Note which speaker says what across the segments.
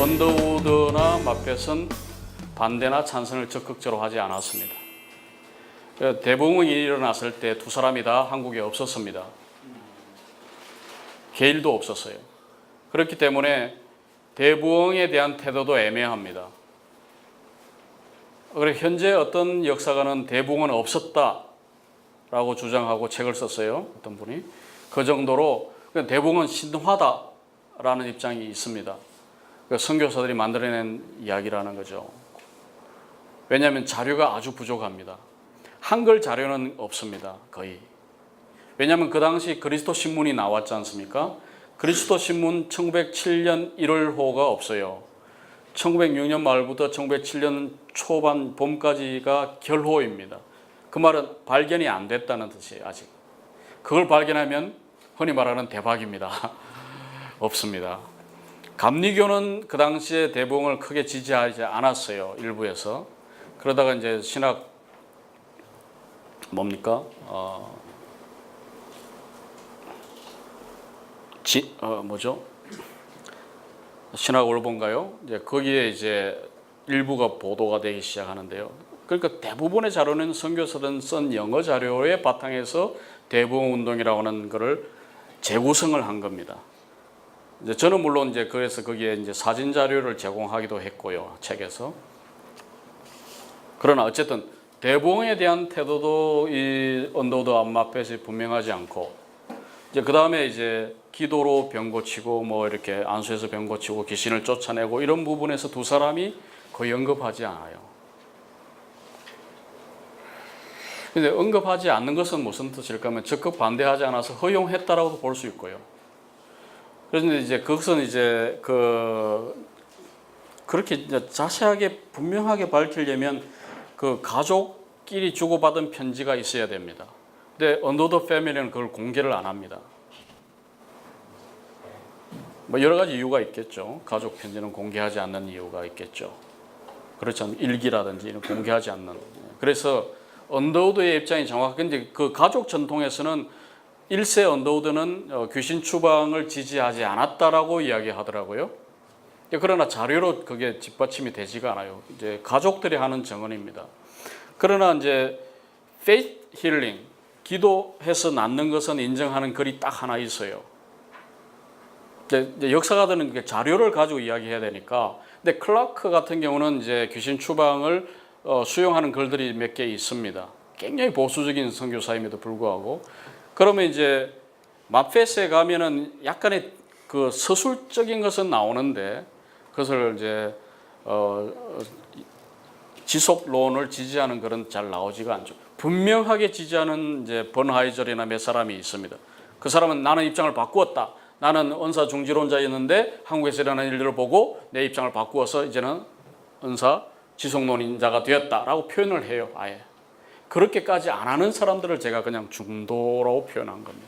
Speaker 1: 언더우드나 마펫은 반대나 찬성을 적극적으로 하지 않았습니다. 대붕이 일어났을 때 두 사람이 다 한국에 없었습니다. 게일도 없었어요. 그렇기 때문에 대부흥에 대한 태도도 애매합니다. 그래서 현재 어떤 역사가는 대부흥은 없었다라고 주장하고 책을 썼어요. 어떤 분이. 그 정도로 대부흥은 신화다라는 입장이 있습니다. 선교사들이 만들어낸 이야기라는 거죠. 왜냐하면 자료가 아주 부족합니다. 한글 자료는 없습니다. 거의. 왜냐하면 그 당시 그리스도 신문이 나왔지 않습니까? 그리스도 신문 1907년 1월호가 없어요. 1906년 말부터 1907년 초반 봄까지가 결호입니다. 그 말은 발견이 안 됐다는 뜻이에요. 아직. 그걸 발견하면 흔히 말하는 대박입니다. 없습니다. 감리교는 그 당시에 대부흥을 크게 지지하지 않았어요. 일부에서. 그러다가 이제 신학 뭡니까? 뭐죠? 신학 올본가요? 이제 거기에 이제 일부가 보도가 되기 시작하는데요. 그러니까 대부분의 자료는 선교사들은 쓴 영어 자료의 바탕에서 대부흥 운동이라고 하는 것을 재구성을 한 겁니다. 이제 저는 물론 이제 그래서 거기에 이제 사진 자료를 제공하기도 했고요, 책에서. 그러나 어쨌든 대부흥에 대한 태도도 이 언더우드 마펫이 분명하지 않고, 이제 그 다음에 이제 기도로 병 고치고 뭐 이렇게 안수해서 병 고치고 귀신을 쫓아내고 이런 부분에서 두 사람이 거의 언급하지 않아요. 근데 언급하지 않는 것은 무슨 뜻일까 하면 적극 반대하지 않아서 허용했다라고도 볼 수 있고요. 그래서 이제 그것은 이제 그렇게 이제 자세하게 분명하게 밝히려면 그 가족끼리 주고받은 편지가 있어야 됩니다. 근데 언더우드 패밀리는 그걸 공개를 안 합니다. 뭐 여러 가지 이유가 있겠죠. 가족 편지는 공개하지 않는 이유가 있겠죠. 그렇지 않으면 일기라든지 이런 공개하지 않는. 그래서 언더우드의 입장이 정확한데 그 가족 전통에서는 1세 언더우드는 귀신 추방을 지지하지 않았다라고 이야기하더라고요. 그러나 자료로 그게 뒷받침이 되지가 않아요. 이제 가족들이 하는 정언입니다. 그러나 이제 faith healing, 기도해서 낫는 것은 인정하는 글이 딱 하나 있어요. 이제 역사가들은 자료를 가지고 이야기해야 되니까. 근데 클라크 같은 경우는 이제 귀신 추방을 수용하는 글들이 몇 개 있습니다. 굉장히 보수적인 선교사임에도 불구하고. 그러면 이제 마펫에 가면은 약간의 그 서술적인 것은 나오는데 그것을 이제 지속론을 지지하는 글은 잘 나오지가 않죠. 분명하게 지지하는 이제 번하이절이나 몇 사람이 있습니다. 그 사람은 나는 입장을 바꾸었다. 나는 은사 중지론자였는데 한국에서 일어나는 일들을 보고 내 입장을 바꾸어서 이제는 은사 지속론인자가 되었다라고 표현을 해요. 아예. 그렇게까지 안 하는 사람들을 제가 그냥 중도라고 표현한 겁니다.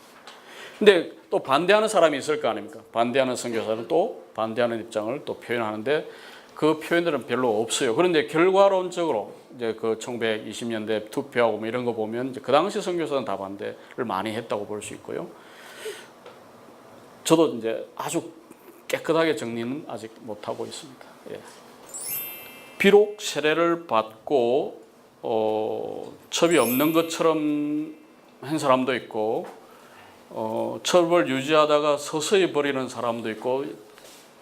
Speaker 1: 근데 또 반대하는 사람이 있을 거 아닙니까? 반대하는 선교사는 또 반대하는 입장을 또 표현하는데 그 표현들은 별로 없어요. 그런데 결과론적으로 이제 그 1920년대 투표하고 뭐 이런 거 보면 이제 그 당시 선교사는 다 반대를 많이 했다고 볼 수 있고요. 저도 이제 아주 깨끗하게 정리는 아직 못하고 있습니다. 예. 비록 세례를 받고 첩이 없는 것처럼 한 사람도 있고 첩을 유지하다가 서서히 버리는 사람도 있고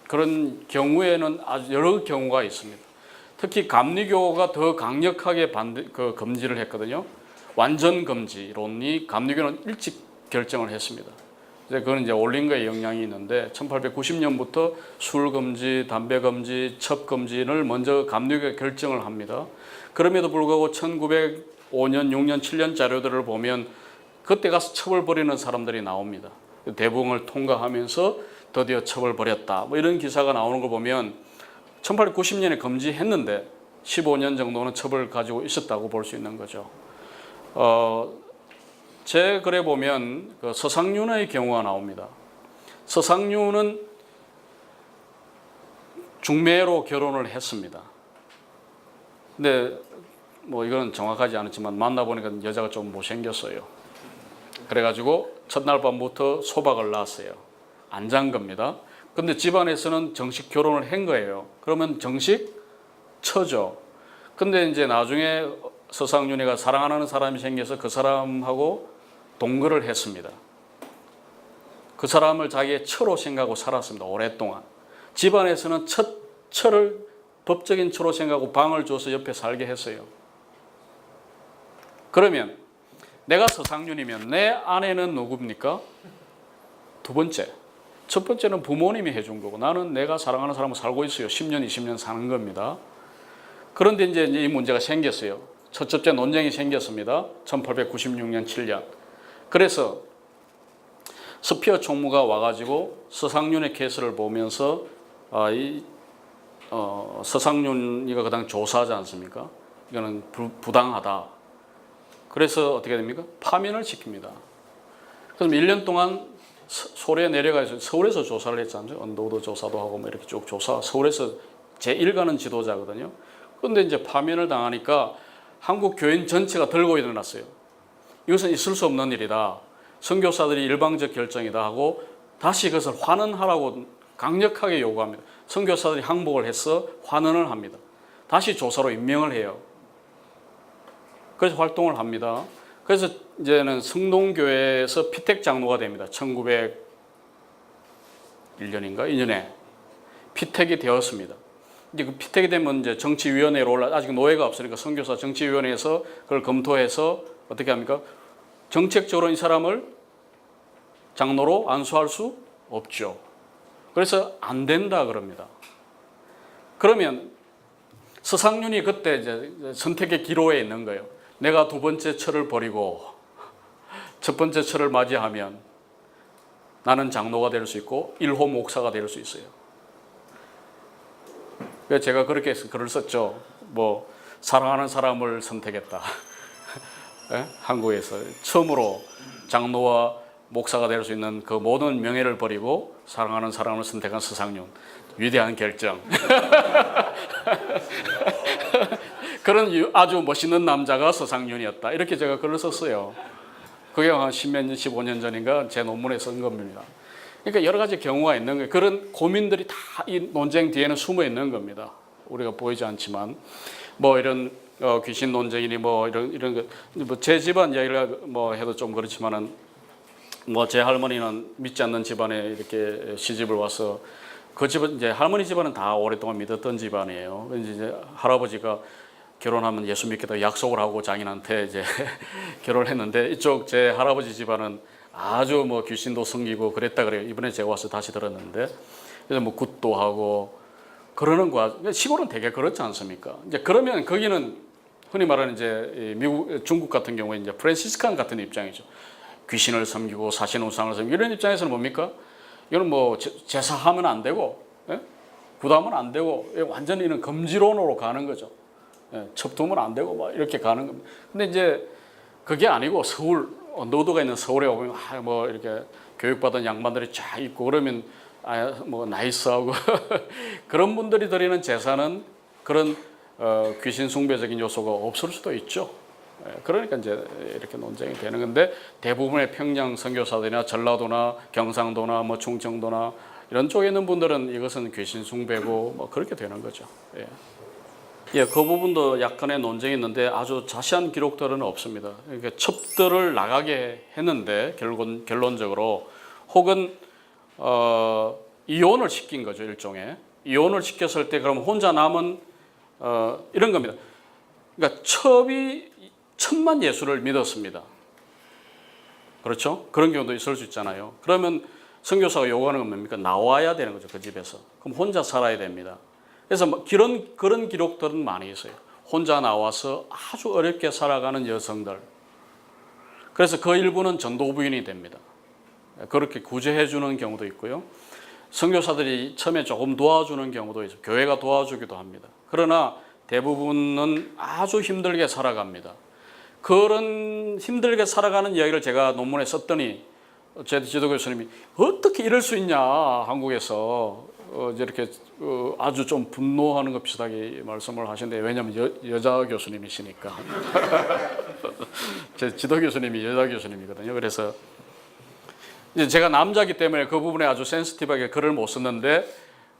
Speaker 1: 그런 경우에는 아주 여러 경우가 있습니다. 특히 감리교가 더 강력하게 금지를 했거든요. 완전 금지론이 감리교는 일찍 결정을 했습니다. 그건 이제 올린거에 영향이 있는데 1890년부터 술 금지, 담배 금지, 첩 금지를 먼저 감리교가 결정을 합니다. 그럼에도 불구하고 1905년, 6년, 7년 자료들을 보면 그때 가서 첩을 벌이는 사람들이 나옵니다. 대부흥을 통과하면서 드디어 첩을 벌였다. 뭐 이런 기사가 나오는 걸 보면 1890년에 금지했는데 15년 정도는 첩을 가지고 있었다고 볼 수 있는 거죠. 제 글에 보면 그 서상륜의 경우가 나옵니다. 서상륜은 중매로 결혼을 했습니다. 근데 뭐 이건 정확하지 않았지만 만나보니까 여자가 좀 못생겼어요. 그래가지고 첫날 밤부터 소박을 놨어요. 안 잔 겁니다. 근데 집안에서는 정식 결혼을 한 거예요. 그러면 정식 처죠. 근데 이제 나중에 서상윤이가 사랑하는 사람이 생겨서 그 사람하고 동거를 했습니다. 그 사람을 자기의 처로 생각하고 살았습니다. 오랫동안. 집안에서는 처를 법적인 처로 생각하고 방을 줘서 옆에 살게 했어요. 그러면 내가 서상윤이면 내 아내는 누굽니까? 두 번째. 첫 번째는 부모님이 해준 거고 나는 내가 사랑하는 사람을 살고 있어요. 10년, 20년 사는 겁니다. 그런데 이제 이 문제가 생겼어요. 첫째 논쟁이 생겼습니다. 1896년 7년. 그래서 스피어 총무가 와가지고 서상윤의 케이스를 보면서 서상윤이가 그 당 조사하지 않습니까? 이거는 부당하다. 그래서 어떻게 됩니까? 파면을 시킵니다. 그래서 1년 동안 서울에 내려가서 서울에서 조사를 했잖아요. 언더우드 조사도 하고 뭐 이렇게 쭉 조사. 서울에서 제1가는 지도자거든요. 그런데 이제 파면을 당하니까 한국 교인 전체가 들고 일어났어요. 이것은 있을 수 없는 일이다. 선교사들이 일방적 결정이다 하고 다시 그것을 환원하라고 강력하게 요구합니다. 선교사들이 항복을 해서 환원을 합니다. 다시 조사로 임명을 해요. 그래서 활동을 합니다. 그래서 이제는 성동교회에서 피택 장로가 됩니다. 1901년인가 2년에 피택이 되었습니다. 이제 그 피택이 되면 이제 정치위원회로 아직 노예가 없으니까 선교사 정치위원회에서 그걸 검토해서 어떻게 합니까? 정책적으로 이 사람을 장로로 안수할 수 없죠. 그래서 안 된다 그럽니다. 그러면 서상윤이 그때 이제 선택의 기로에 있는 거예요. 내가 두 번째 철을 버리고 첫 번째 철을 맞이하면 나는 장로가 될 수 있고 1호 목사가 될 수 있어요. 그래서 제가 그렇게 글을 썼죠. 뭐 사랑하는 사람을 선택했다. 한국에서 처음으로 장로와 목사가 될 수 있는 그 모든 명예를 버리고 사랑하는 사람을 선택한 서상윤. 위대한 결정. 그런 아주 멋있는 남자가 서상윤이었다. 이렇게 제가 글을 썼어요. 그게 한 10몇 년, 15년 전인가 제 논문에 쓴 겁니다. 그러니까 여러 가지 경우가 있는 거예요. 그런 고민들이 다 이 논쟁 뒤에는 숨어 있는 겁니다. 우리가 보이지 않지만 뭐 이런 귀신 논쟁이니 뭐 이런 거 뭐 제 집안 이야기를 뭐 해도 좀 그렇지만은 뭐 제 할머니는 믿지 않는 집안에 이렇게 시집을 와서 그 집은 이제 할머니 집안은 다 오랫동안 믿었던 집안이에요. 이제 할아버지가 결혼하면 예수 믿겠다고 약속을 하고 장인한테 이제 결혼을 했는데 이쪽 제 할아버지 집안은 아주 뭐 귀신도 섬기고 그랬다 그래요. 이번에 제가 와서 다시 들었는데 그래서 뭐 굿도 하고 그러는 거야. 시골은 되게 그렇지 않습니까? 이제 그러면 거기는 흔히 말하는 이제 미국, 중국 같은 경우에 이제 프란시스칸 같은 입장이죠. 귀신을 섬기고 사신우상을 섬기고 이런 입장에서는 뭡니까? 이건 뭐 제사하면 안 되고, 예? 구다하면 안 되고, 완전히 이런 금지론으로 가는 거죠. 예, 첩두면 안 되고 막 이렇게 가는 겁니다. 근데 이제 그게 아니고 서울, 언더우드가 있는 서울에 오면 뭐 이렇게 교육받은 양반들이 쫙 있고 그러면 뭐 나이스하고 그런 분들이 드리는 제사는 그런 귀신 숭배적인 요소가 없을 수도 있죠. 그러니까 이제 이렇게 논쟁이 되는 건데 대부분의 평양 선교사들이나 전라도나 경상도나 뭐 충청도나 이런 쪽에 있는 분들은 이것은 귀신 숭배고 뭐 그렇게 되는 거죠. 예, 그 부분도 약간의 논쟁이 있는데 아주 자세한 기록들은 없습니다. 그러니까 첩들을 나가게 했는데 결론적으로 혹은 이혼을 시킨 거죠. 일종의 이혼을 시켰을 때 그럼 혼자 남은 이런 겁니다. 그러니까 첩이 천만 예수를 믿었습니다. 그렇죠? 그런 경우도 있을 수 있잖아요. 그러면 선교사가 요구하는 건 뭡니까? 나와야 되는 거죠. 그 집에서. 그럼 혼자 살아야 됩니다. 그래서 그런 기록들은 많이 있어요. 혼자 나와서 아주 어렵게 살아가는 여성들. 그래서 그 일부는 전도 부인이 됩니다. 그렇게 구제해 주는 경우도 있고요. 선교사들이 처음에 조금 도와주는 경우도 있어요. 교회가 도와주기도 합니다. 그러나 대부분은 아주 힘들게 살아갑니다. 그런 힘들게 살아가는 이야기를 제가 논문에 썼더니 제 지도 교수님이 어떻게 이럴 수 있냐 한국에서 이렇게 아주 좀 분노하는 것 비슷하게 말씀을 하시는데 왜냐하면 여자 교수님이시니까 제 지도 교수님이 여자 교수님이거든요. 그래서 이제 제가 남자기 때문에 그 부분에 아주 센시티브하게 글을 못 썼는데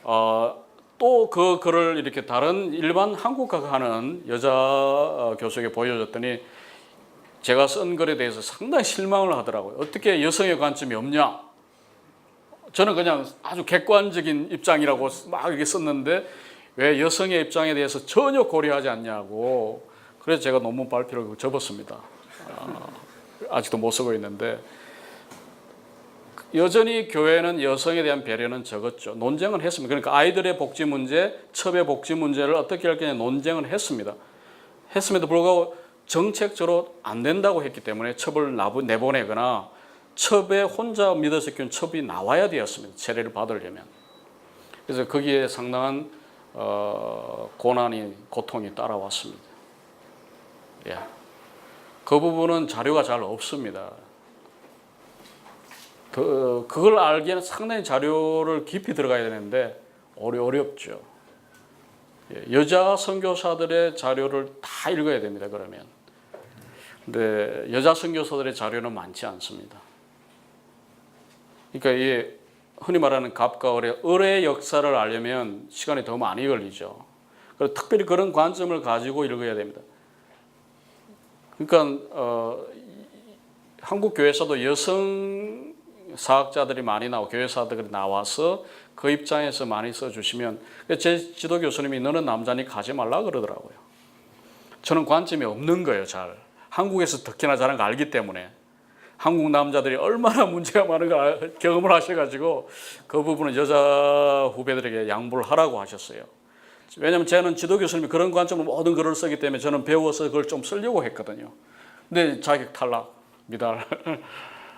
Speaker 1: 또 그 글을 이렇게 다른 일반 한국학 하는 여자 교수에게 보여줬더니 제가 쓴 글에 대해서 상당히 실망을 하더라고요. 어떻게 여성의 관점이 없냐? 저는 그냥 아주 객관적인 입장이라고 막 이렇게 썼는데 왜 여성의 입장에 대해서 전혀 고려하지 않냐고. 그래서 제가 논문 발표를 접었습니다. 아직도 못 쓰고 있는데 여전히 교회는 여성에 대한 배려는 적었죠. 논쟁은 했습니다. 그러니까 아이들의 복지 문제, 첩의 복지 문제를 어떻게 할 거냐 논쟁은 했습니다. 했음에도 불구하고 정책적으로 안 된다고 했기 때문에 첩을 내보내거나 첩에 혼자 믿어서 키운 첩이 나와야 되었습니다. 세례를 받으려면. 그래서 거기에 상당한 고통이 따라왔습니다. 예. 그 부분은 자료가 잘 없습니다. 그걸 알기에는 상당히 자료를 깊이 들어가야 되는데 어렵죠. 예. 여자 선교사들의 자료를 다 읽어야 됩니다. 그러면. 근데 여자 선교사들의 자료는 많지 않습니다. 그러니까 이 흔히 말하는 갑과 을의 역사를 알려면 시간이 더 많이 걸리죠. 그래서 특별히 그런 관점을 가지고 읽어야 됩니다. 그러니까 한국 교회에서도 여성 사학자들이 많이 나오고 교회사들이 나와서 그 입장에서 많이 써주시면 제 지도 교수님이 너는 남자니 가지 말라 그러더라고요. 저는 관점이 없는 거예요. 잘 한국에서 특히나 잘한 거 알기 때문에 한국 남자들이 얼마나 문제가 많은 걸 경험을 하셔가지고 그 부분은 여자 후배들에게 양보를 하라고 하셨어요. 왜냐하면 저는 지도 교수님이 그런 관점으로 모든 글을 쓰기 때문에 저는 배워서 그걸 좀 쓰려고 했거든요. 근데 자격 탈락, 미달.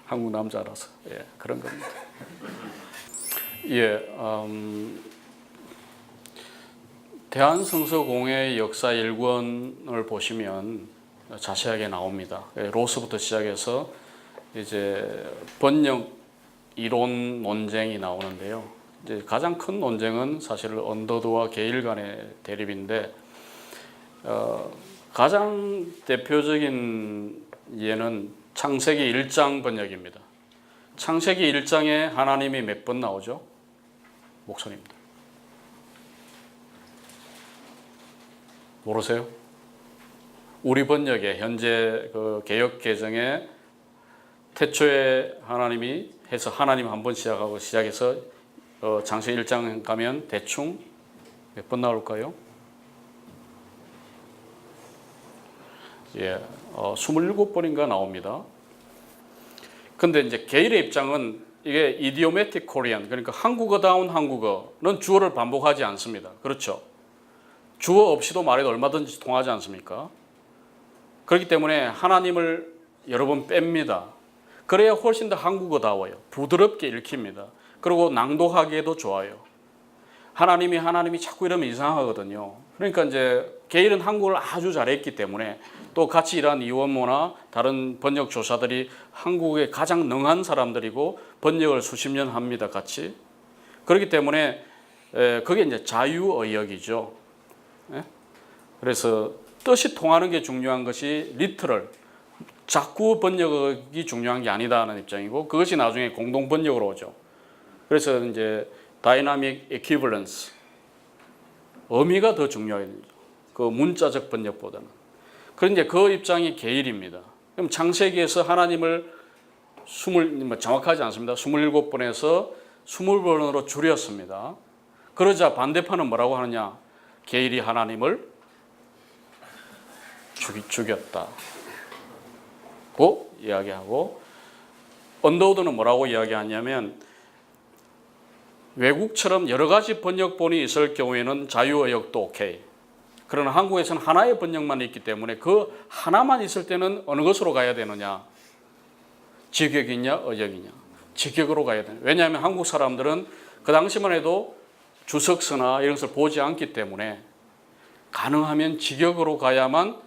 Speaker 1: 한국 남자라서 예, 그런 겁니다. 예, 대한성서공회의 역사 1권을 보시면 자세하게 나옵니다. 로스부터 시작해서 이제 번역 이론 논쟁이 나오는데요. 이제 가장 큰 논쟁은 사실 언더드와 게일 간의 대립인데 가장 대표적인 예는 창세기 1장 번역입니다. 창세기 1장에 하나님이 몇 번 나오죠? 목사님들. 모르세요? 우리 번역에 현재 그 개역 개정에 태초에 하나님이 해서 하나님 한 번 시작해서 창세기 1장 가면 대충 몇 번 나올까요? 예, 27번인가 나옵니다. 근데 이제 게일의 입장은 이게 이디오매틱 코리안, 그러니까 한국어다운 한국어는 주어를 반복하지 않습니다. 그렇죠? 주어 없이도 말해도 얼마든지 통하지 않습니까? 그렇기 때문에 하나님을 여러 번 뺍니다. 그래야 훨씬 더 한국어다워요. 부드럽게 읽힙니다. 그리고 낭독하기에도 좋아요. 하나님이 자꾸 이러면 이상하거든요. 그러니까 이제 게일은 한국어를 아주 잘했기 때문에 또 같이 일한 이원모나 다른 번역 조사들이 한국에 가장 능한 사람들이고 번역을 수십 년 합니다. 같이. 그렇기 때문에 그게 이제 자유의역이죠. 그래서 뜻이 통하는 게 중요한 것이 리터럴, 자꾸 번역이 중요한 게 아니다는 입장이고 그것이 나중에 공동 번역으로 오죠. 그래서 이제 다이나믹 에퀴벌런스, 의미가 더 중요해요. 그 문자적 번역보다는. 그런데 그 입장이 게일입니다. 그럼 창세기에서 하나님을 정확하지 않습니다. 27번에서 20번으로 줄였습니다. 그러자 반대편은 뭐라고 하느냐? 게일이 하나님을 죽였다. 고 이야기하고 언더우드는 뭐라고 이야기하냐면 외국처럼 여러 가지 번역본이 있을 경우에는 자유의역도 오케이. 그러나 한국에서는 하나의 번역만 있기 때문에 그 하나만 있을 때는 어느 것으로 가야 되느냐? 직역이냐 의역이냐? 직역으로 가야 되냐? 왜냐하면 한국 사람들은 그 당시만 해도 주석서나 이런 것을 보지 않기 때문에 가능하면 직역으로 가야만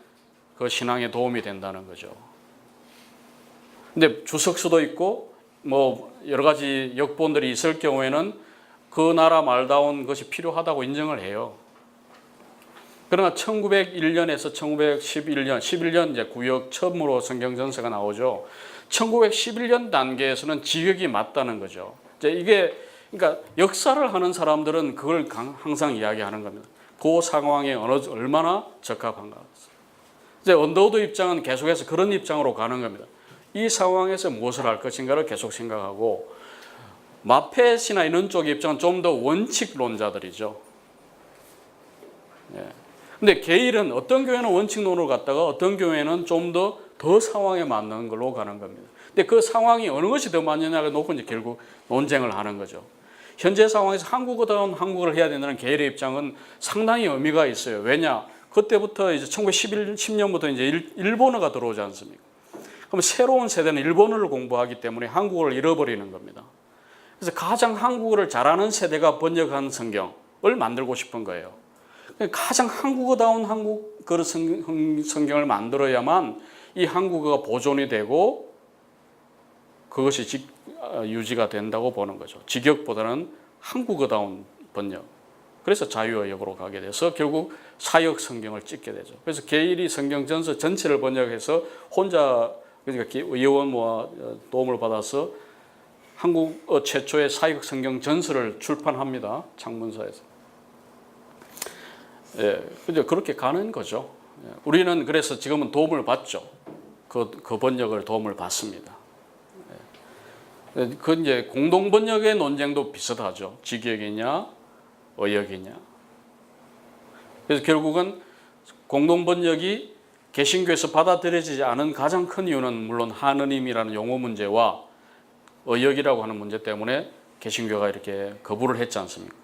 Speaker 1: 그 신앙에 도움이 된다는 거죠. 근데 주석서도 있고 뭐 여러 가지 역본들이 있을 경우에는 그 나라 말다운 것이 필요하다고 인정을 해요. 그러나 1901년에서 1911년, 11년 이제 구역 처음으로 성경 전서가 나오죠. 1911년 단계에서는 직역이 맞다는 거죠. 이제 이게 그러니까 역사를 하는 사람들은 그걸 항상 이야기하는 겁니다. 그 상황에 얼마나 적합한가. 이제 언더우드 입장은 계속해서 그런 입장으로 가는 겁니다. 이 상황에서 무엇을 할 것인가를 계속 생각하고, 마펫이나 이런 쪽 입장은 좀 더 원칙론자들이죠. 예. 근데 게일은 어떤 교회는 원칙론으로 갔다가 어떤 교회는 좀 더 상황에 맞는 걸로 가는 겁니다. 근데 그 상황이 어느 것이 더 맞느냐를 놓고 이제 결국 논쟁을 하는 거죠. 현재 상황에서 한국어다운 한국어를 해야 된다는 게일의 입장은 상당히 의미가 있어요. 왜냐? 그때부터 이제 1910년부터 이제 일본어가 들어오지 않습니까? 그럼 새로운 세대는 일본어를 공부하기 때문에 한국어를 잃어버리는 겁니다. 그래서 가장 한국어를 잘하는 세대가 번역한 성경을 만들고 싶은 거예요. 가장 한국어다운 한국어 성경을 만들어야만 이 한국어가 보존이 되고 그것이 유지가 된다고 보는 거죠. 직역보다는 한국어다운 번역. 그래서 자유어역으로 가게 돼서 결국 사역 성경을 찍게 되죠. 그래서 게일이 성경 전서 전체를 번역해서 혼자, 그러니까 의원과 도움을 받아서 한국어 최초의 사역 성경 전서를 출판합니다. 창문사에서. 예, 그렇게 가는 거죠. 우리는 그래서 지금은 도움을 받죠. 그 번역을 도움을 받습니다. 그 이제 공동 번역의 논쟁도 비슷하죠. 직역이냐, 어역이냐. 그래서 결국은 공동 번역이 개신교에서 받아들여지지 않은 가장 큰 이유는 물론 하느님이라는 용어 문제와 어역이라고 하는 문제 때문에 개신교가 이렇게 거부를 했지 않습니까?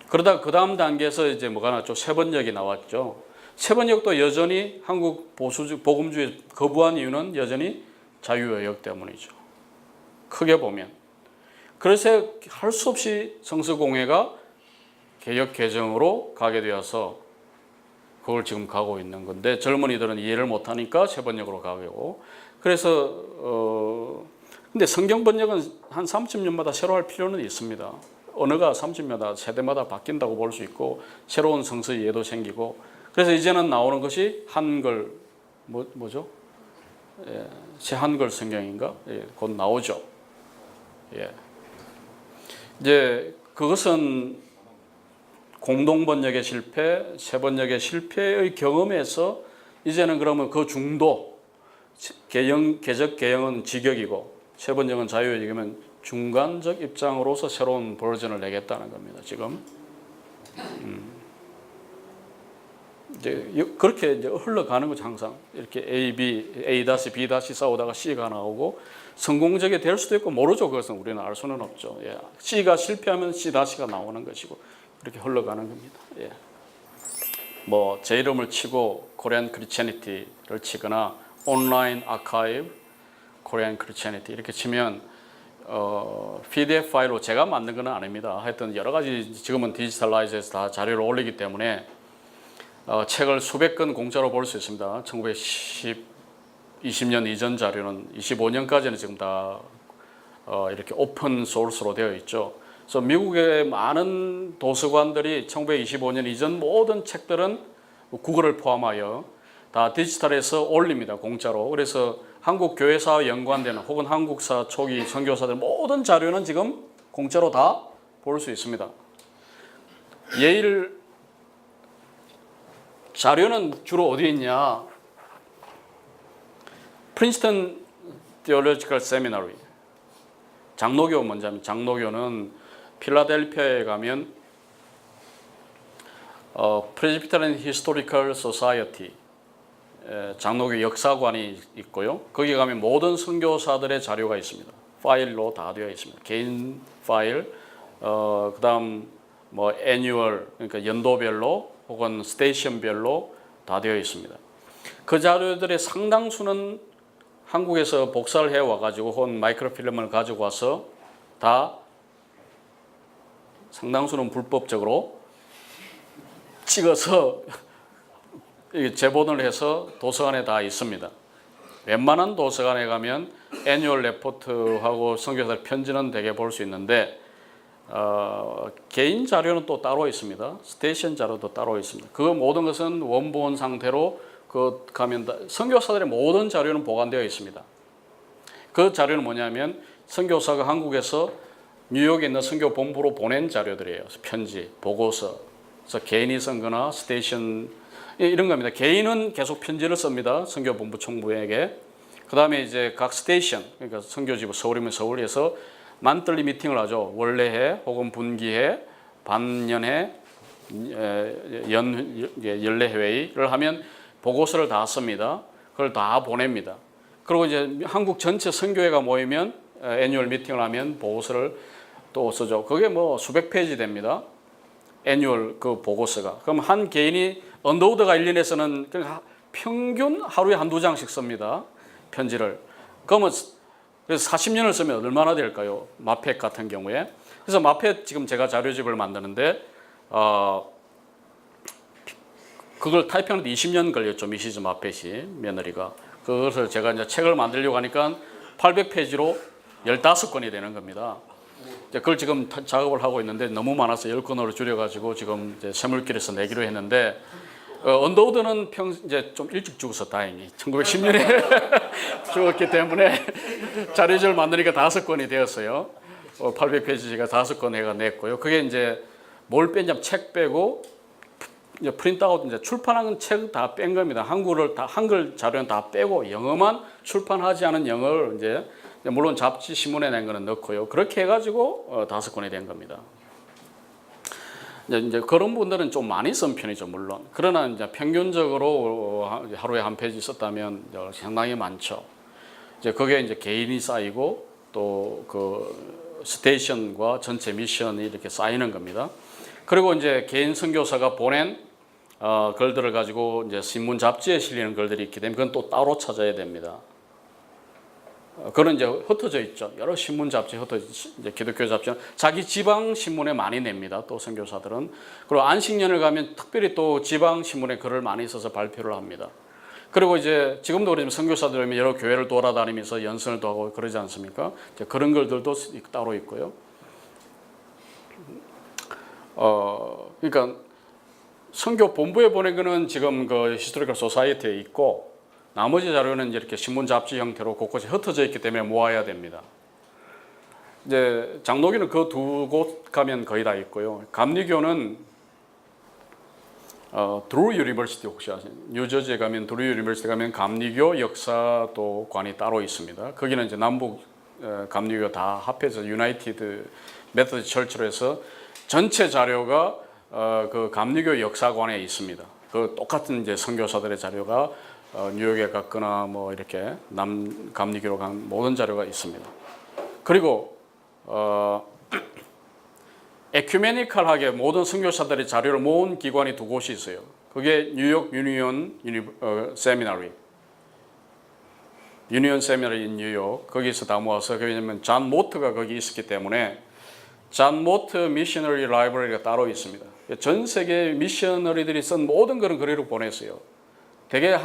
Speaker 1: 그러다 그 다음 단계에서 이제 뭐가 나왔죠? 세번역이 나왔죠. 세번역도 여전히 한국 보수주 복음주의 거부한 이유는 여전히 자유어역 때문이죠. 크게 보면. 그래서 할 수 없이 성서공회가 개역 개정으로 가게 되어서 그걸 지금 가고 있는 건데, 젊은이들은 이해를 못하니까 세번역으로 가고. 그래서 근데 성경 번역은 한 30년마다 새로 할 필요는 있습니다. 언어가 30년마다 세대마다 바뀐다고 볼 수 있고 새로운 성서 이해도 생기고. 그래서 이제는 나오는 것이 한글 뭐죠? 예, 새 한글 성경인가? 예, 곧 나오죠. 예. 이제 그것은 공동 번역의 실패, 세 번역의 실패의 경험에서 이제는 그러면 그 중도 개적 개영은 직역이고 세 번역은 자유역이면 중간적 입장으로서 새로운 버전을 내겠다는 겁니다. 지금. 이제 그렇게 이제 흘러가는 거죠. 항상 이렇게 A, B, A-B 싸우다가 C가 나오고 성공적이 될 수도 있고 모르죠. 그것은 우리는 알 수는 없죠. 예. C가 실패하면 C-가 나오는 것이고 이렇게 흘러가는 겁니다. 예. 뭐 제 이름을 치고 코리안 크리스천니티를 치거나 온라인 아카이브 코리안 크리스천니티 이렇게 치면 PDF 파일로 제가 만든 건 아닙니다. 하여튼 여러 가지 지금은 디지털라이즈해서 다 자료를 올리기 때문에 책을 수백 권 공짜로 볼 수 있습니다. 1920년 이전 자료는 25년까지는 지금 다 이렇게 오픈 소스로 되어 있죠. 그래서 미국의 많은 도서관들이 1925년 이전 모든 책들은 구글을 포함하여 다 디지털에서 올립니다. 공짜로. 그래서 한국 교회사와 연관되는 혹은 한국사 초기 선교사들 모든 자료는 지금 공짜로 다 볼 수 있습니다. 예일 자료는 주로 어디 있냐? 프린스턴 Theological Seminary. 장로교 먼저 하면 장로교는 필라델피아에 가면 Presbyterian Historical Society 장로교 역사관이 있고요. 거기 가면 모든 선교사들의 자료가 있습니다. 파일로 다 되어 있습니다. 개인 파일, 그다음 뭐 애뉴얼 그러니까 연도별로 혹은 스테이션별로 다 되어 있습니다. 그 자료들의 상당수는 한국에서 복사를 해와가지고 혹은 마이크로필름을 가지고 와서 다 상당수는 불법적으로 찍어서 재본을 해서 도서관에 다 있습니다. 웬만한 도서관에 가면 애뉴얼 레포트하고 선교사들 편지는 대개 볼 수 있는데 개인 자료는 또 따로 있습니다. 스테이션 자료도 따로 있습니다. 그 모든 것은 원본 상태로 그 가면 선교사들의 모든 자료는 보관되어 있습니다. 그 자료는 뭐냐면 선교사가 한국에서 뉴욕에 있는 선교 본부로 보낸 자료들이에요. 편지, 보고서. 그래서 개인이 쓴 거나 스테이션 이런 겁니다. 개인은 계속 편지를 씁니다. 선교 본부 총무에게. 그다음에 이제 각 스테이션, 그러니까 선교지부 서울이면 서울에서 만들리 미팅을 하죠. 월례회 혹은 분기회, 반년회, 연례회의를 하면 보고서를 다 씁니다. 그걸 다 보냅니다. 그리고 이제 한국 전체 선교회가 모이면 애뉴얼 미팅을 하면 보고서를 또 쓰죠. 그게 뭐 수백 페이지 됩니다. 애뉴얼 그 보고서가. 그럼 한 개인이 언더우드가 1년에서는 평균 하루에 한두 장씩 씁니다. 편지를. 그러면 그래서 40년을 쓰면 얼마나 될까요? 마펫 같은 경우에. 그래서 마펫 지금 제가 자료집을 만드는데 그걸 타이핑하는데 20년 걸렸죠. 미시즈 마펫이 며느리가. 그것을 제가 이제 책을 만들려고 하니까 800페이지로 15권이 되는 겁니다. 그걸 지금 작업을 하고 있는데 너무 많아서 10권으로 줄여가지고 지금 이제 샘물길에서 내기로 했는데 언더우드는 이제 좀 일찍 죽어서 다행히 1910년에 죽었기 때문에 자료집을 만드니까 5권이 되었어요. 800페이지가 5권 해가 냈고요. 그게 이제 뭘 뺐냐면 책 빼고 이제 프린트아웃 이제 출판한 책 다 뺀 겁니다. 한글 자료는 다 빼고 영어만 출판하지 않은 영어를 이제 물론 잡지 신문에 낸 거는 넣고요. 그렇게 해가지고 5권이 된 겁니다. 이제 그런 분들은 좀 많이 쓴 편이죠, 물론. 그러나 이제 평균적으로 하루에 한 페이지 썼다면 상당히 많죠. 이제 그게 이제 개인이 쌓이고 또 그 스테이션과 전체 미션이 이렇게 쌓이는 겁니다. 그리고 이제 개인 선교사가 보낸 글들을 가지고 이제 신문 잡지에 실리는 글들이 있기 때문에 그건 또 따로 찾아야 됩니다. 그런 이제 흩어져 있죠. 여러 신문 잡지 이제 기독교 잡지는 자기 지방 신문에 많이 냅니다. 또 선교사들은. 그리고 안식년을 가면 특별히 또 지방 신문에 글을 많이 써서 발표를 합니다. 그리고 이제 지금도 그러지만 선교사들은 여러 교회를 돌아다니면서 연설도 하고 그러지 않습니까? 이제 그런 글들도 따로 있고요. 그러니까 선교 본부에 보낸 거는 지금 그 히스토리컬 소사이어티에 있고 나머지 자료는 이렇게 신문 잡지 형태로 곳곳에 흩어져 있기 때문에 모아야 됩니다. 이제 장로교는 그 두 곳 가면 거의 다 있고요. 감리교는 드루 유니버시티 혹시 아세요? 뉴저지에 가면 드루 유니버시티 가면 감리교 역사도 관이 따로 있습니다. 거기는 이제 남북 감리교 다 합해서 유나이티드 메서드 철치로 해서 전체 자료가 그 감리교 역사관에 있습니다. 그 똑같은 이제 선교사들의 자료가 뉴욕에 갔거나 뭐 이렇게 남 감리교로 간 모든 자료가 있습니다. 그리고 에큐메니컬하게 모든 선교사들의 자료를 모은 기관이 두 곳이 있어요. 그게 뉴욕 유니온 세미나리, 유니온 세미나리 인 뉴욕. 거기서 다 모아서 왜냐하면 존 모트가 거기 있었기 때문에 존 모트 미셔너리 라이브러리가 따로 있습니다. 전 세계 미셔너리들이 쓴 모든 그런 글을 보냈어요. 되게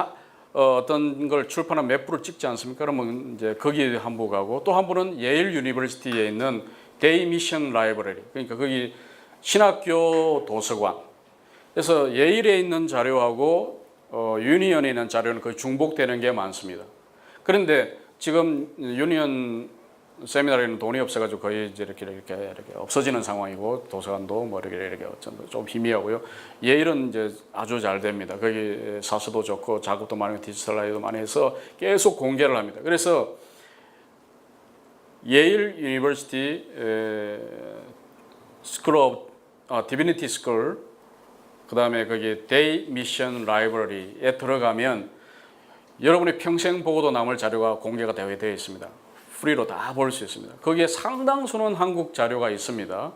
Speaker 1: 어떤 걸 출판한 몇 부를 찍지 않습니까? 그러면 이제 거기에 한 부 가고 또 한 부는 예일 유니버시티에 있는 데이 미션 라이브러리. 그러니까 거기 신학교 도서관. 그래서 예일에 있는 자료하고 유니언에 있는 자료는 거의 중복되는 게 많습니다. 그런데 지금 유니언 세미나리는 돈이 없어가지고 거의 이제 이렇게 없어지는 상황이고 도서관도 뭐 이렇게 좀 희미하고요. 예일은 이제 아주 잘 됩니다. 거기 사서도 좋고 작업도 많이 디지털라이도 많이 해서 계속 공개를 합니다. 그래서 예일 유니버시티 스쿨 오브 디비니티 스쿨 그다음에 거기 데이 미션 라이브러리에 들어가면 여러분이 평생 보고도 남을 자료가 공개가 되어 있습니다. 프리로 다 볼 수 있습니다. 거기에 상당수는 한국 자료가 있습니다.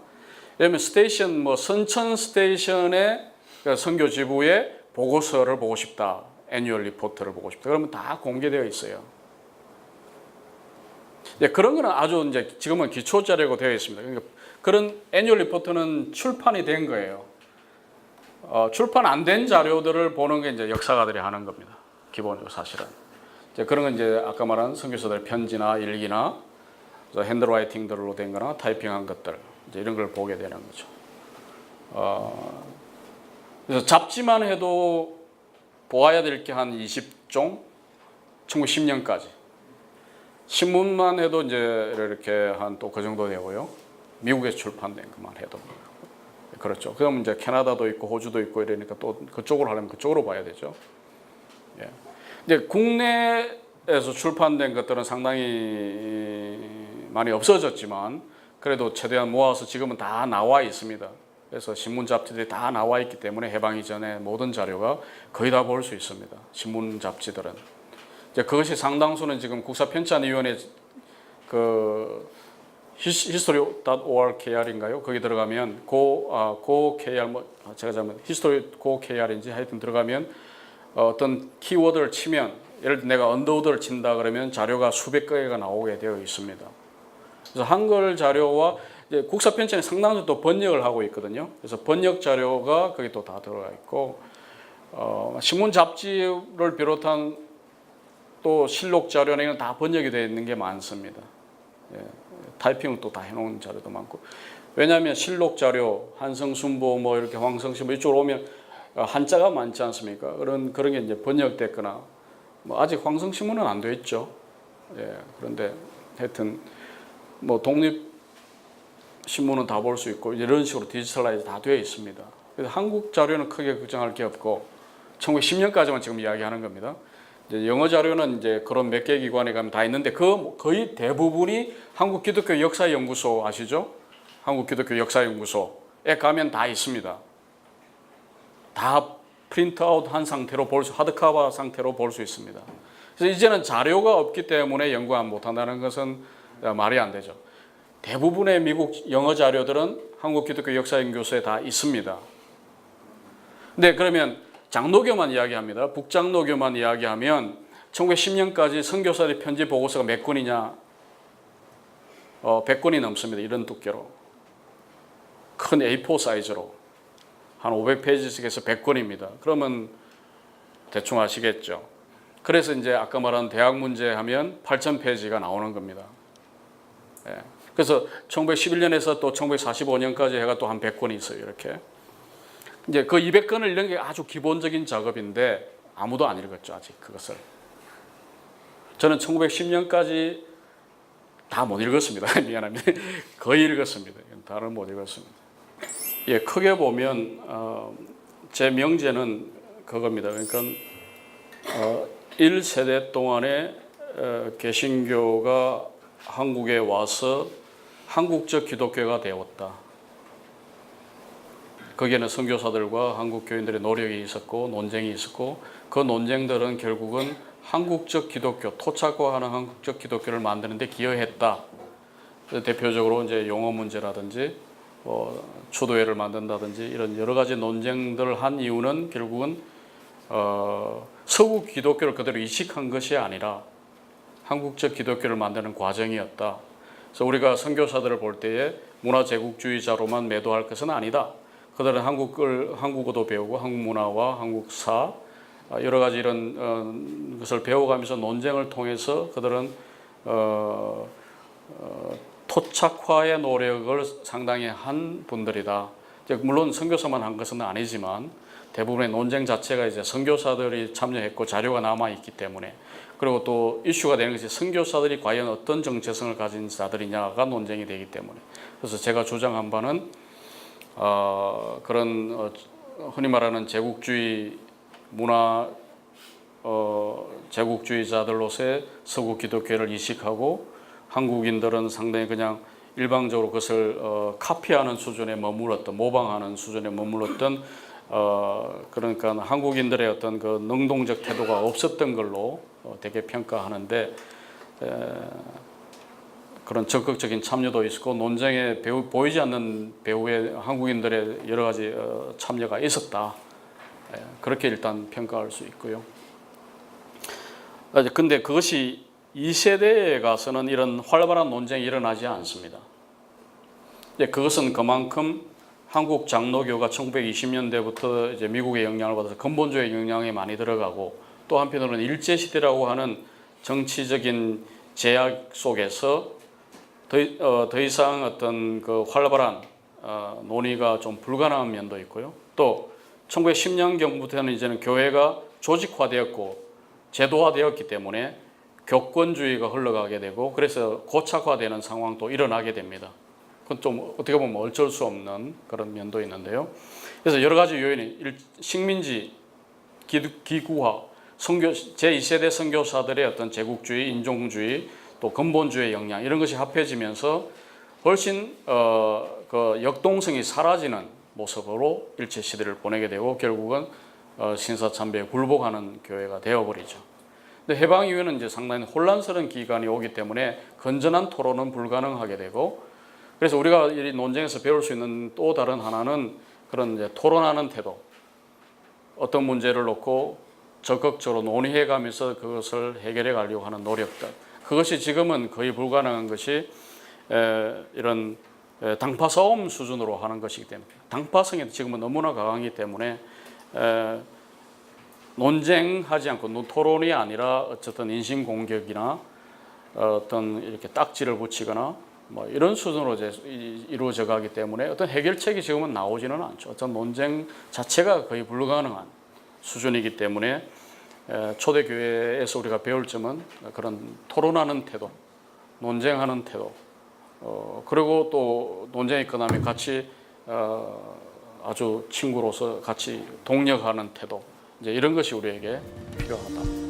Speaker 1: 왜냐하면 스테이션 뭐 선천 스테이션의 선교 지부의 보고서를 보고 싶다, 애뉴얼 리포트를 보고 싶다. 그러면 다 공개되어 있어요. 네, 그런 거는 아주 이제 지금은 기초 자료가 되어 있습니다. 그러니까 그런 애뉴얼 리포트는 출판이 된 거예요. 출판 안 된 자료들을 보는 게 이제 역사가들이 하는 겁니다. 기본적으로 사실은. 그런 건 이제 아까 말한 선교사들의 편지나 일기나 핸드라이팅들로 된 거나 타이핑한 것들 이제 이런 걸 보게 되는 거죠. 그래서 잡지만 해도 보아야 될 게 한 20종, 1910년까지. 신문만 해도 이제 이렇게 한 또 그 정도 되고요. 미국에 출판된 것만 해도 그렇죠. 그럼 이제 캐나다도 있고 호주도 있고 이러니까 또 그쪽으로 하려면 그쪽으로 봐야 되죠. 예. 이제 국내에서 출판된 것들은 상당히 많이 없어졌지만 그래도 최대한 모아서 지금은 다 나와 있습니다. 그래서 신문 잡지들이 다 나와 있기 때문에 해방 이전에 모든 자료가 거의 다 볼 수 있습니다. 신문 잡지들은. 이제 그것이 상당수는 지금 국사편찬위원회 그 history.org.kr인가요? 거기 들어가면 고 KR 제가 잘못 history 고 KR인지 하여튼 들어가면 어떤 키워드를 치면 예를 들어 내가 언더우드를 친다 그러면 자료가 수백 개가 나오게 되어 있습니다. 그래서 한글 자료와 이제 국사편찬이 상당수 또 번역을 하고 있거든요. 그래서 번역 자료가 거기 또 다 들어가 있고 신문 잡지를 비롯한 또 실록 자료나 이건 다 번역이 되어 있는 게 많습니다. 예, 타이핑을 또 다 해놓은 자료도 많고 왜냐하면 실록 자료, 한성순보 뭐 이렇게 황성신보 이쪽으로 오면 한자가 많지 않습니까? 그런 게 이제 번역됐거나 뭐 아직 황성신문은 안 돼 있죠. 예, 그런데 하여튼 뭐 독립 신문은 다 볼 수 있고 이런 식으로 디지털라이즈 다 되어 있습니다. 그래서 한국 자료는 크게 걱정할 게 없고 1910년까지만 지금 이야기하는 겁니다. 이제 영어 자료는 이제 그런 몇 개 기관에 가면 다 있는데 그 거의 대부분이 한국 기독교 역사연구소 아시죠? 한국 기독교 역사연구소에 가면 다 있습니다. 다 프린트아웃 한 상태로 하드커버 상태로 볼 수 있습니다. 그래서 이제는 자료가 없기 때문에 연구 못 한다는 것은 말이 안 되죠. 대부분의 미국 영어 자료들은 한국 기독교 역사연구소에 다 있습니다. 근데 그러면 장로교만 이야기합니다. 북장로교만 이야기하면 1910년까지 선교사들의 편지 보고서가 몇 권이냐? 100권이 넘습니다. 이런 두께로. 큰 A4 사이즈로. 한 500페이지씩 해서 100권입니다. 그러면 대충 아시겠죠? 그래서 이제 아까 말한 대학 문제 하면 8,000페이지가 나오는 겁니다. 예. 그래서 1911년에서 또 1945년까지 해가 또 한 100권이 있어요. 이렇게. 이제 그 200권을 읽는 게 아주 기본적인 작업인데 아무도 안 읽었죠. 아직 그것을. 저는 1910년까지 다 못 읽었습니다. 미안합니다. 거의 읽었습니다. 다른 못 읽었습니다. 예, 크게 보면 제 명제는 그겁니다. 그러니까 1세대 동안에 개신교가 한국에 와서 한국적 기독교가 되었다. 거기에는 선교사들과 한국 교인들의 노력이 있었고 논쟁이 있었고 그 논쟁들은 결국은 한국적 기독교, 토착화하는 한국적 기독교를 만드는 데 기여했다. 대표적으로 이제 용어 문제라든지 추도회를 만든다든지 이런 여러 가지 논쟁들을 한 이유는 결국은 서구 기독교를 그대로 이식한 것이 아니라 한국적 기독교를 만드는 과정이었다. 그래서 우리가 선교사들을 볼 때에 문화 제국주의자로만 매도할 것은 아니다. 그들은 한국어도 배우고 한국 문화와 한국사 여러 가지 이런 것을 배워가면서 논쟁을 통해서 그들은 토착화의 노력을 상당히 한 분들이다. 물론 선교사만 한 것은 아니지만 대부분의 논쟁 자체가 이제 선교사들이 참여했고 자료가 남아 있기 때문에 그리고 또 이슈가 되는 것이 선교사들이 과연 어떤 정체성을 가진 자들이냐가 논쟁이 되기 때문에 그래서 제가 주장한 바는 그런 흔히 말하는 제국주의 문화 제국주의자들로서의 서구 기독교를 이식하고 한국인들은 상당히 그냥 일방적으로 그것을 카피하는 수준에 머물렀던 모방하는 수준에 머물렀던 그러니까 한국인들의 어떤 그 능동적 태도가 없었던 걸로 되게 평가하는데 그런 적극적인 참여도 있었고 논쟁에 보이지 않는 배후에 한국인들의 여러 가지 참여가 있었다. 그렇게 일단 평가할 수 있고요. 근데 그것이 2세대에 가서는 이런 활발한 논쟁이 일어나지 않습니다. 그것은 그만큼 한국 장로교가 1920년대부터 이제 미국의 영향을 받아서 근본주의 영향이 많이 들어가고 또 한편으로는 일제시대라고 하는 정치적인 제약 속에서 더 이상 어떤 그 활발한 논의가 좀 불가능한 면도 있고요. 또 1910년경부터는 이제는 교회가 조직화되었고 제도화되었기 때문에 교권주의가 흘러가게 되고 그래서 고착화되는 상황도 일어나게 됩니다. 그건 좀 어떻게 보면 어쩔 수 없는 그런 면도 있는데요. 그래서 여러 가지 요인이 식민지, 기구화, 제2세대 선교사들의 어떤 제국주의, 인종주의, 또 근본주의 영향 이런 것이 합해지면서 훨씬 그 역동성이 사라지는 모습으로 일제 시대를 보내게 되고 결국은 신사참배에 굴복하는 교회가 되어버리죠. 근데 해방 이후에는 이제 상당히 혼란스러운 기간이 오기 때문에 건전한 토론은 불가능하게 되고 그래서 우리가 이 논쟁에서 배울 수 있는 또 다른 하나는 그런 이제 토론하는 태도, 어떤 문제를 놓고 적극적으로 논의해 가면서 그것을 해결해 가려고 하는 노력들. 그것이 지금은 거의 불가능한 것이 이런 당파 싸움 수준으로 하는 것이기 때문에 당파성이 지금은 너무나 강하기 때문에 논쟁하지 않고 토론이 아니라 어쨌든 인신공격이나 어떤 이렇게 딱지를 붙이거나 뭐 이런 수준으로 이제 이루어져 가기 때문에 어떤 해결책이 지금은 나오지는 않죠. 어떤 논쟁 자체가 거의 불가능한 수준이기 때문에 초대교회에서 우리가 배울 점은 그런 토론하는 태도, 논쟁하는 태도, 그리고 또 논쟁이 끝나면 같이 아주 친구로서 같이 동력하는 태도, 이제 이런 것이 우리에게 필요하다.